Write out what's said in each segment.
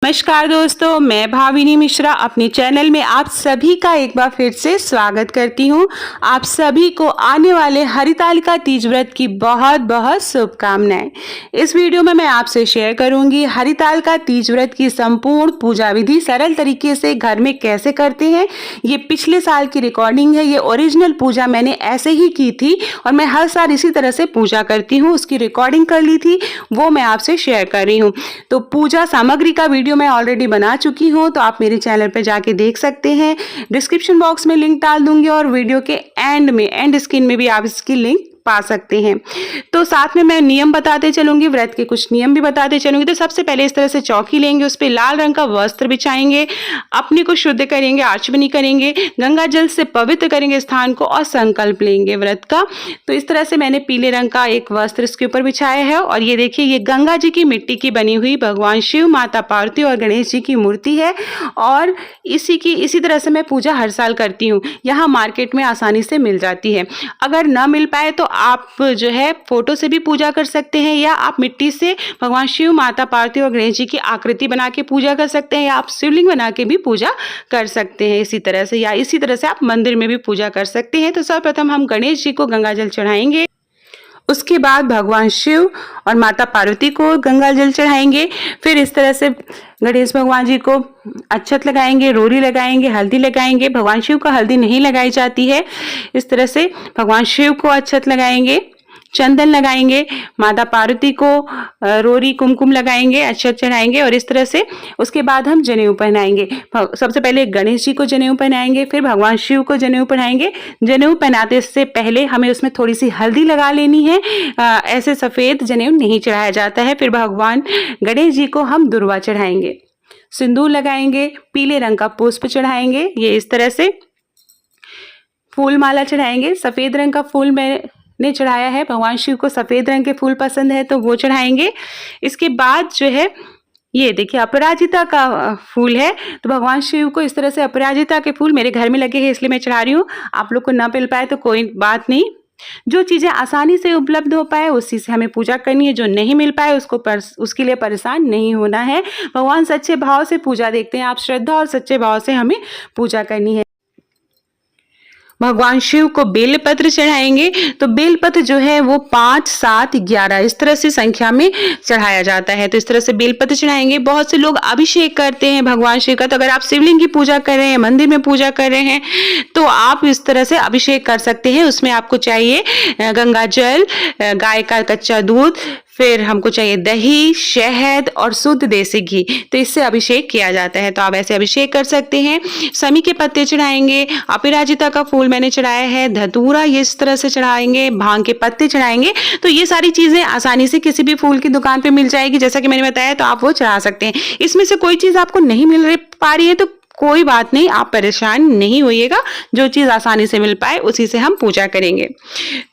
नमस्कार दोस्तों, मैं भाविनी मिश्रा अपने चैनल में आप सभी का एक बार फिर से स्वागत करती हूं। आप सभी को आने वाले हरितालिका तीज व्रत की बहुत बहुत शुभकामनाएं। इस वीडियो में मैं आपसे शेयर करूंगी हरितालिका तीज व्रत की संपूर्ण पूजा विधि सरल तरीके से घर में कैसे करते हैं। ये पिछले साल की रिकॉर्डिंग है, ये ओरिजिनल पूजा मैंने ऐसे ही की थी और मैं हर साल इसी तरह से पूजा करती हूँ। उसकी रिकॉर्डिंग कर ली थी, वो मैं आपसे शेयर कर रही हूँ। तो पूजा सामग्री का वीडियो मैं ऑलरेडी बना चुकी हूं, तो आप मेरे चैनल पर जाके देख सकते हैं। डिस्क्रिप्शन बॉक्स में लिंक डाल दूंगी और वीडियो के एंड स्क्रीन में भी आप इसकी लिंक पा सकते हैं। तो साथ में मैं नियम बताते चलूंगी, व्रत के कुछ नियम भी बताते चलूंगी। तो सबसे पहले इस तरह से चौकी लेंगे, उस पर लाल रंग का वस्त्र बिछाएंगे, अपने को शुद्ध करेंगे, आचमनी करेंगे, गंगा जल से पवित्र करेंगे स्थान को और संकल्प लेंगे व्रत का। तो इस तरह से मैंने पीले रंग का एक वस्त्र इसके ऊपर बिछाया है और ये देखिए, ये गंगा जी की मिट्टी की बनी हुई भगवान शिव, माता पार्वती और गणेश जी की मूर्ति है और इसी तरह से मैं पूजा हर साल करती हूँ। यहाँ मार्केट में आसानी से मिल जाती है। अगर ना मिल पाए तो आप जो है फोटो से भी पूजा कर सकते हैं, या आप मिट्टी से भगवान शिव, माता पार्वती और गणेश जी की आकृति बना के पूजा कर सकते हैं, या आप शिवलिंग बना के भी पूजा कर सकते हैं इसी तरह से, या इसी तरह से आप मंदिर में भी पूजा कर सकते हैं। तो सर्वप्रथम हम गणेश जी को गंगा जल चढ़ाएंगे, उसके बाद भगवान शिव और माता पार्वती को गंगा जल चढ़ाएंगे। फिर इस तरह से गणेश भगवान जी को अक्षत लगाएंगे, रोरी लगाएंगे, हल्दी लगाएंगे। भगवान शिव को हल्दी नहीं लगाई जाती है। इस तरह से भगवान शिव को अक्षत लगाएंगे, चंदन लगाएंगे, माता पार्वती को रोरी कुमकुम लगाएंगे, अक्षत चढ़ाएंगे और इस तरह से उसके बाद हम जनेऊ पहनाएंगे। सबसे पहले गणेश जी को जनेऊ पहनाएंगे, फिर भगवान शिव को जनेऊ पहनाएंगे। जनेऊ पहनाते से पहले हमें उसमें थोड़ी सी हल्दी लगा लेनी है, ऐसे सफेद जनेऊ नहीं चढ़ाया जाता है। फिर भगवान गणेश जी को हम दुर्वा चढ़ाएंगे, सिंदूर लगाएंगे, पीले रंग का पुष्प चढ़ाएंगे, ये इस तरह से फूल माला चढ़ाएंगे। सफेद रंग का फूल ने चढ़ाया है, भगवान शिव को सफेद रंग के फूल पसंद है तो वो चढ़ाएंगे। इसके बाद जो है, ये देखिए अपराजिता का फूल है, तो भगवान शिव को इस तरह से अपराजिता के फूल मेरे घर में लगे हैं इसलिए मैं चढ़ा रही हूँ। आप लोग को ना मिल पाए तो कोई बात नहीं, जो चीजें आसानी से उपलब्ध हो पाए उसी से हमें पूजा करनी है। जो नहीं मिल पाए उसके लिए परेशान नहीं होना है। भगवान सच्चे भाव से पूजा देखते हैं, आप श्रद्धा और सच्चे भाव से हमें पूजा करनी है। भगवान शिव को बेलपत्र चढ़ाएंगे, तो बेलपत्र जो है वो 5, 7, 11 इस तरह से संख्या में चढ़ाया जाता है। तो इस तरह से बेलपत्र चढ़ाएंगे। बहुत से लोग अभिषेक करते हैं भगवान शिव का, तो अगर आप शिवलिंग की पूजा कर रहे हैं, मंदिर में पूजा कर रहे हैं, तो आप इस तरह से अभिषेक कर सकते हैं। उसमें आपको चाहिए गंगा जल, गाय का कच्चा दूध, फिर हमको चाहिए दही, शहद और शुद्ध देसी घी, तो इससे अभिषेक किया जाता है। तो आप ऐसे अभिषेक कर सकते हैं। समी के पत्ते चढ़ाएंगे, अपराजिता का फूल मैंने चढ़ाया है, धतूरा ये इस तरह से चढ़ाएंगे, भांग के पत्ते चढ़ाएंगे। तो ये सारी चीजें आसानी से किसी भी फूल की दुकान पे मिल जाएगी, जैसा कि मैंने बताया, तो आप वो चढ़ा सकते हैं। इसमें से कोई चीज आपको नहीं मिल पा रही है तो कोई बात नहीं, आप परेशान नहीं होइएगा। जो चीज आसानी से मिल पाए उसी से हम पूजा करेंगे।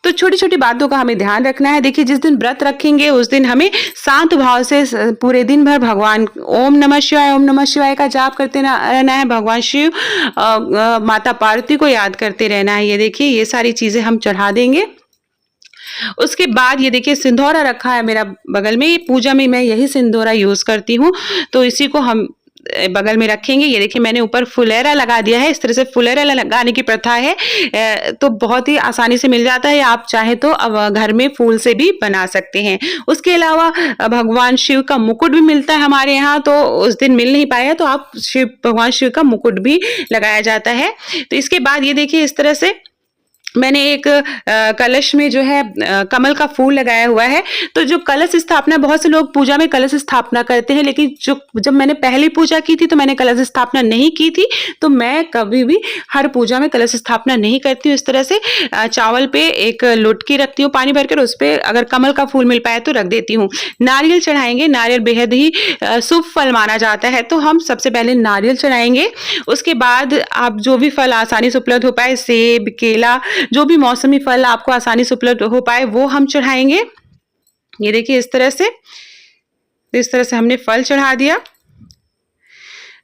तो छोटी छोटी बातों का हमें ध्यान रखना है। देखिए, जिस दिन व्रत रखेंगे उस दिन हमें शांत भाव से पूरे दिन भर भगवान ओम नमः शिवाय का जाप करते रहना है। भगवान शिव, माता पार्वती को याद करते रहना है। ये देखिए, ये सारी चीजें हम चढ़ा देंगे। उसके बाद ये देखिए, सिंदूरा रखा है मेरा बगल में, पूजा में मैं यही सिंदूरा यूज करती हूँ, तो इसी को हम बगल में रखेंगे। ये देखिए, मैंने ऊपर फुलेरा लगा दिया है। इस तरह से फुलेरा लगाने की प्रथा है, तो बहुत ही आसानी से मिल जाता है। आप चाहे तो अब घर में फूल से भी बना सकते हैं। उसके अलावा भगवान शिव का मुकुट भी मिलता है हमारे यहाँ, तो उस दिन मिल नहीं पाया तो आप भगवान शिव का मुकुट भी लगाया जाता है। तो इसके बाद ये देखिए, इस तरह से मैंने एक कलश में जो है कमल का फूल लगाया हुआ है। तो जो कलश स्थापना, बहुत से लोग पूजा में कलश स्थापना करते हैं, लेकिन जब मैंने पहली पूजा की थी तो मैंने कलश स्थापना नहीं की थी। तो मैं कभी भी हर पूजा में कलश स्थापना नहीं करती हूँ। इस तरह से चावल पे एक लुटकी रखती हूँ पानी भरकर, उस पर अगर कमल का फूल मिल पाए तो रख देती हूँ। नारियल चढ़ाएंगे, नारियल बेहद ही शुभ फल माना जाता है, तो हम सबसे पहले नारियल चढ़ाएंगे। उसके बाद आप जो भी फल आसानी से उपलब्ध हो पाए, सेब, केला, जो भी मौसमी फल आपको आसानी से उपलब्ध हो पाए वो हम चढ़ाएंगे। ये देखिए, इस तरह से हमने फल चढ़ा दिया।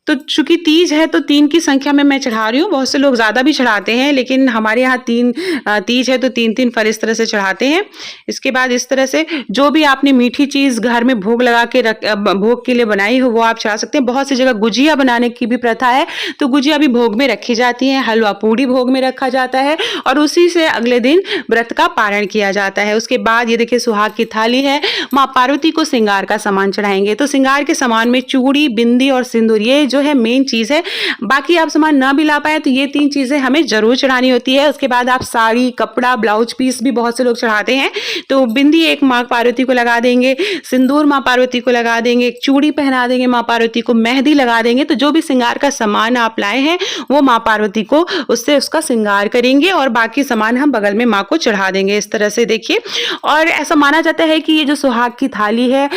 तो चूँकि तीज है तो 3 की संख्या में मैं चढ़ा रही हूँ, बहुत से लोग ज़्यादा भी चढ़ाते हैं, लेकिन हमारे यहाँ 3 तीज है तो 3-3 फल इस तरह से चढ़ाते हैं। इसके बाद इस तरह से जो भी आपने मीठी चीज़ घर में भोग लगा के भोग के लिए बनाई हो वो आप चढ़ा सकते हैं। बहुत सी जगह गुजिया बनाने की भी प्रथा है, तो गुजिया भी भोग में रखी जाती है, हलवा पूड़ी भोग में रखा जाता है और उसी से अगले दिन व्रत का पारण किया जाता है। उसके बाद ये देखिए सुहाग की थाली है, माँ पार्वती को श्रृंगार का सामान चढ़ाएँगे। तो श्रृंगार के सामान में चूड़ी, बिंदी और सिंदूर ये जो है मेन चीज़ है। बाकी आप सामान ना भी ला पाएँ तो ये 3 चीज़ें हमें ज़रूर चढ़ानी होती है। उसके बाद आप साड़ी, कपड़ा, ब्लाउज पीस भी बहुत से लोग चढ़ाते हैं। तो बिंदी एक माँ पार्वती को लगा देंगे, सिंदूर माँ पार्वती को लगा देंगे, एक चूड़ी पहना देंगे माँ पार्वती को, मेहंदी लगा देंगे। तो जो भी श्रृंगार का सामान आप लाए हैं वो माँ पार्वती को उससे उसका श्रृंगार करेंगे और बाकी सामान हम बगल में माँ को चढ़ा देंगे इस तरह से देखिए। और ऐसा माना जाता है कि ये जो सुहाग की थाली है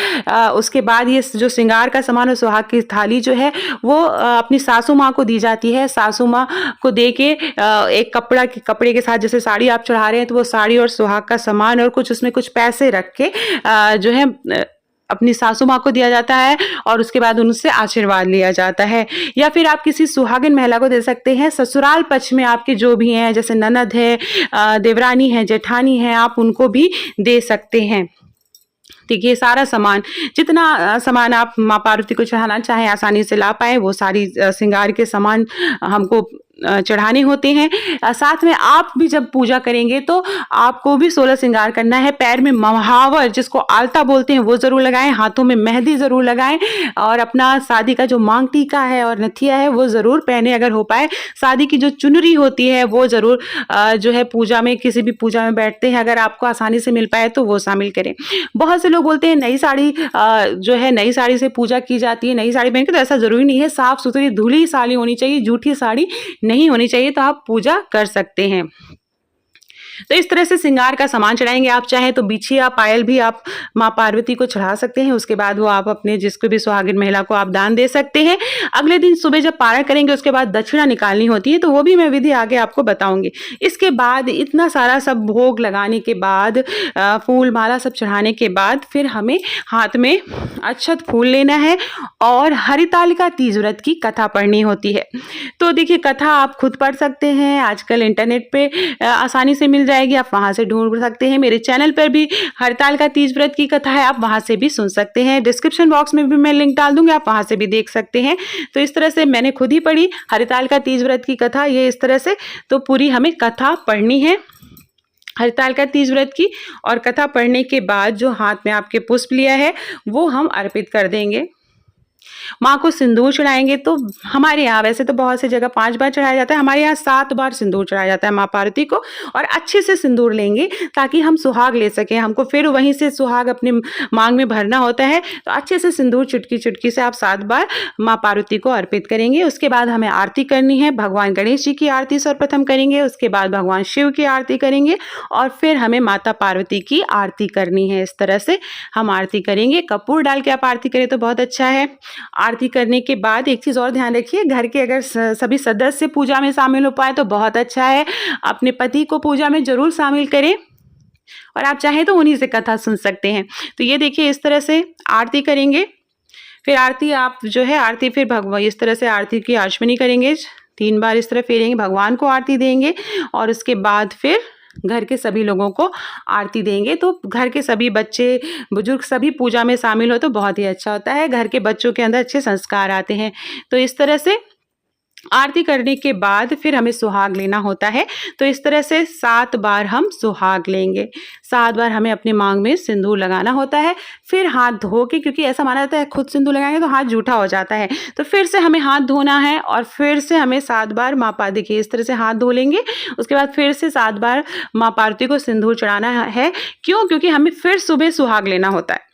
उसके बाद ये जो श्रृंगार का सामान और सुहाग की थाली जो है वो अपनी सासू माँ को दी जाती है। सासू माँ को दे के एक कपड़े के साथ जैसे साड़ी आप चढ़ा रहे हैं तो वो साड़ी और सुहाग का सामान और कुछ उसमें कुछ पैसे रख के जो है अपनी सासू माँ को दिया जाता है और उसके बाद उनसे आशीर्वाद लिया जाता है। या फिर आप किसी सुहागिन महिला को दे सकते हैं। ससुराल पक्ष में आपके जो भी हैं जैसे ननद है, देवरानी है, जेठानी है, आप उनको भी दे सकते हैं। देखिए सारा सामान, जितना सामान आप माँ पार्वती को चढ़ाना चाहें आसानी से ला पाए वो सारी श्रृंगार के सामान हमको चढ़ाने होते हैं। साथ में आप भी जब पूजा करेंगे तो आपको भी 16 श्रृंगार करना है। पैर में महावर जिसको आलता बोलते हैं वो ज़रूर लगाएं, हाथों में मेहंदी ज़रूर लगाएं और अपना शादी का जो मांग टीका है और नथिया है वो ज़रूर पहने अगर हो पाए। शादी की जो चुनरी होती है वो ज़रूर जो है पूजा में, किसी भी पूजा में बैठते हैं अगर आपको आसानी से मिल पाए तो वो शामिल करें। बहुत से लोग बोलते हैं नई साड़ी जो है नई साड़ी से पूजा की जाती है, नई साड़ी पहन के, तो ऐसा ज़रूरी नहीं है। साफ़ सुथरी धुली साड़ी होनी चाहिए, जूठी साड़ी नहीं होनी चाहिए, तो आप पूजा कर सकते हैं। तो इस तरह से श्रृंगार का सामान चढ़ाएंगे। आप चाहें तो बिछिया, पायल भी आप माँ पार्वती को चढ़ा सकते हैं। उसके बाद वो आप अपने जिसको भी सुहागिन महिला को आप दान दे सकते हैं। अगले दिन सुबह जब पारण करेंगे उसके बाद दक्षिणा निकालनी होती है, तो वो भी मैं विधि आगे आपको बताऊंगी। इसके बाद इतना सारा सब भोग लगाने के बाद फूल माला सब चढ़ाने के बाद फिर हमें हाथ में अक्षत फूल लेना है और हरितालिका तीज व्रत की कथा पढ़नी होती है। तो देखिए कथा आप खुद पढ़ सकते हैं, आजकल इंटरनेट पे आसानी से मिल जाएगी, आप वहां से ढूंढ सकते हैं। मेरे चैनल पर भी हरितालिका तीज व्रत की कथा है, आप वहां से भी सुन सकते हैं। डिस्क्रिप्शन बॉक्स में भी मैं लिंक डाल दूंगी, आप वहां से भी देख सकते हैं। तो इस तरह से मैंने खुद ही पढ़ी हरितालिका तीज व्रत की कथा, ये इस तरह से। तो पूरी हमें कथा पढ़नी है हरितालिका तीज व्रत की, और कथा पढ़ने के बाद जो हाथ में आपके पुष्प लिया है वो हम अर्पित कर देंगे। माँ को सिंदूर चढ़ाएंगे। तो हमारे यहाँ वैसे तो बहुत सी जगह 5 बार चढ़ाया जाता है, हमारे यहाँ 7 बार सिंदूर चढ़ाया जाता है माँ पार्वती को। और अच्छे से सिंदूर लेंगे ताकि हम सुहाग ले सकें, हमको फिर वहीं से सुहाग अपने मांग में भरना होता है। तो अच्छे से सिंदूर चुटकी चुटकी से आप 7 बार माँ पार्वती को अर्पित करेंगे। उसके बाद हमें आरती करनी है। भगवान गणेश जी की आरती सर्वप्रथम करेंगे, उसके बाद भगवान शिव की आरती करेंगे और फिर हमें माता पार्वती की आरती करनी है। इस तरह से हम आरती करेंगे। कपूर डाल के आप आरती करें तो बहुत अच्छा है। आरती करने के बाद एक चीज़ और ध्यान रखिए, घर के अगर सभी सदस्य पूजा में शामिल हो पाए तो बहुत अच्छा है। अपने पति को पूजा में जरूर शामिल करें और आप चाहें तो उन्हीं से कथा सुन सकते हैं। तो ये देखिए इस तरह से आरती करेंगे। फिर आरती आप जो है आरती फिर भगवान इस तरह से आरती की आचमनी करेंगे, 3 बार इस तरह फेरेंगे, भगवान को आरती देंगे और उसके बाद फिर घर के सभी लोगों को आरती देंगे। तो घर के सभी बच्चे बुजुर्ग सभी पूजा में शामिल हो तो बहुत ही अच्छा होता है, घर के बच्चों के अंदर अच्छे संस्कार आते हैं। तो इस तरह से आरती करने के बाद फिर हमें सुहाग लेना होता है। तो इस तरह से 7 बार हम सुहाग लेंगे। 7 बार हमें अपने मांग में सिंदूर लगाना होता है। फिर हाथ धो के, क्योंकि ऐसा माना जाता है खुद सिंदूर लगाएंगे तो हाथ जूठा हो जाता है, तो फिर से हमें हाथ धोना है और फिर से हमें 7 बार माँ पार्वती, देखिए इस तरह से हाथ धो लेंगे। उसके बाद फिर से 7 बार माँ पार्वती को सिंदूर चढ़ाना है। क्यों? क्योंकि हमें फिर सुबह सुहाग लेना होता है।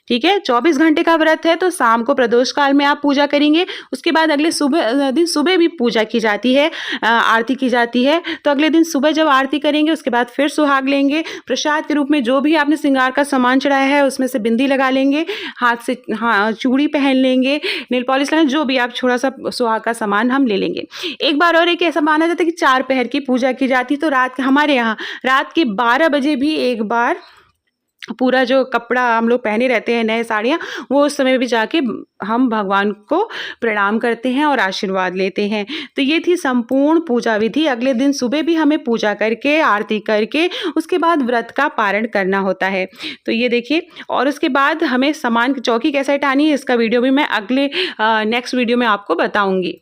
ठीक है, 24 घंटे का व्रत है तो शाम को प्रदोष काल में आप पूजा करेंगे। उसके बाद अगले दिन सुबह भी पूजा की जाती है, आरती की जाती है। तो अगले दिन सुबह जब आरती करेंगे उसके बाद फिर सुहाग लेंगे। प्रसाद के रूप में जो भी आपने श्रृंगार का सामान चढ़ाया है उसमें से बिंदी लगा लेंगे, हाथ से चूड़ी पहन लेंगे, नेल पॉलिश लगाएंगे, जो भी आप थोड़ा सा सुहाग का सामान हम ले लेंगे। एक बार और एक ऐसा माना जाता है कि 4 पहर की पूजा की जाती है। तो हमारे यहाँ रात के 12 बजे भी एक बार पूरा जो कपड़ा हम लोग पहने रहते हैं, नए साड़ियाँ, वो उस समय भी जाके हम भगवान को प्रणाम करते हैं और आशीर्वाद लेते हैं। तो ये थी संपूर्ण पूजा विधि। अगले दिन सुबह भी हमें पूजा करके, आरती करके, उसके बाद व्रत का पारण करना होता है। तो ये देखिए, और उसके बाद हमें सामान चौकी कैसे हटानी है, इसका वीडियो भी मैं अगले नेक्स्ट वीडियो में आपको बताऊँगी।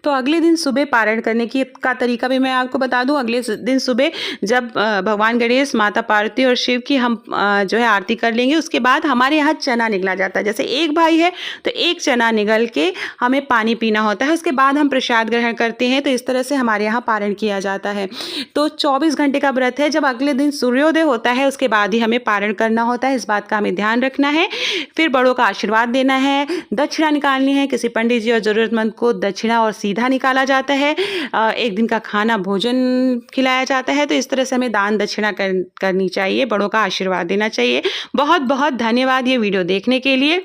तो अगले दिन सुबह पारण करने की का तरीका भी मैं आपको बता दूं। अगले दिन सुबह जब भगवान गणेश, माता पार्वती और शिव की हम जो है आरती कर लेंगे, उसके बाद हमारे यहाँ चना निगला जाता है। जैसे एक भाई है तो एक चना निगल के हमें पानी पीना होता है, उसके बाद हम प्रसाद ग्रहण करते हैं। तो इस तरह से हमारे यहाँ पारण किया जाता है। तो 24 घंटे का व्रत है। जब अगले दिन सूर्योदय होता है उसके बाद ही हमें पारण करना होता है, इस बात का हमें ध्यान रखना है। फिर बड़ों का आशीर्वाद देना है, दक्षिणा निकालनी है। किसी पंडित जी और ज़रूरतमंद को दक्षिणा और सीधा निकाला जाता है। एक दिन का खाना भोजन खिलाया जाता है। तो इस तरह से हमें दान दक्षिणा करनी चाहिए, बड़ों का आशीर्वाद देना चाहिए। बहुत बहुत धन्यवाद ये वीडियो देखने के लिए।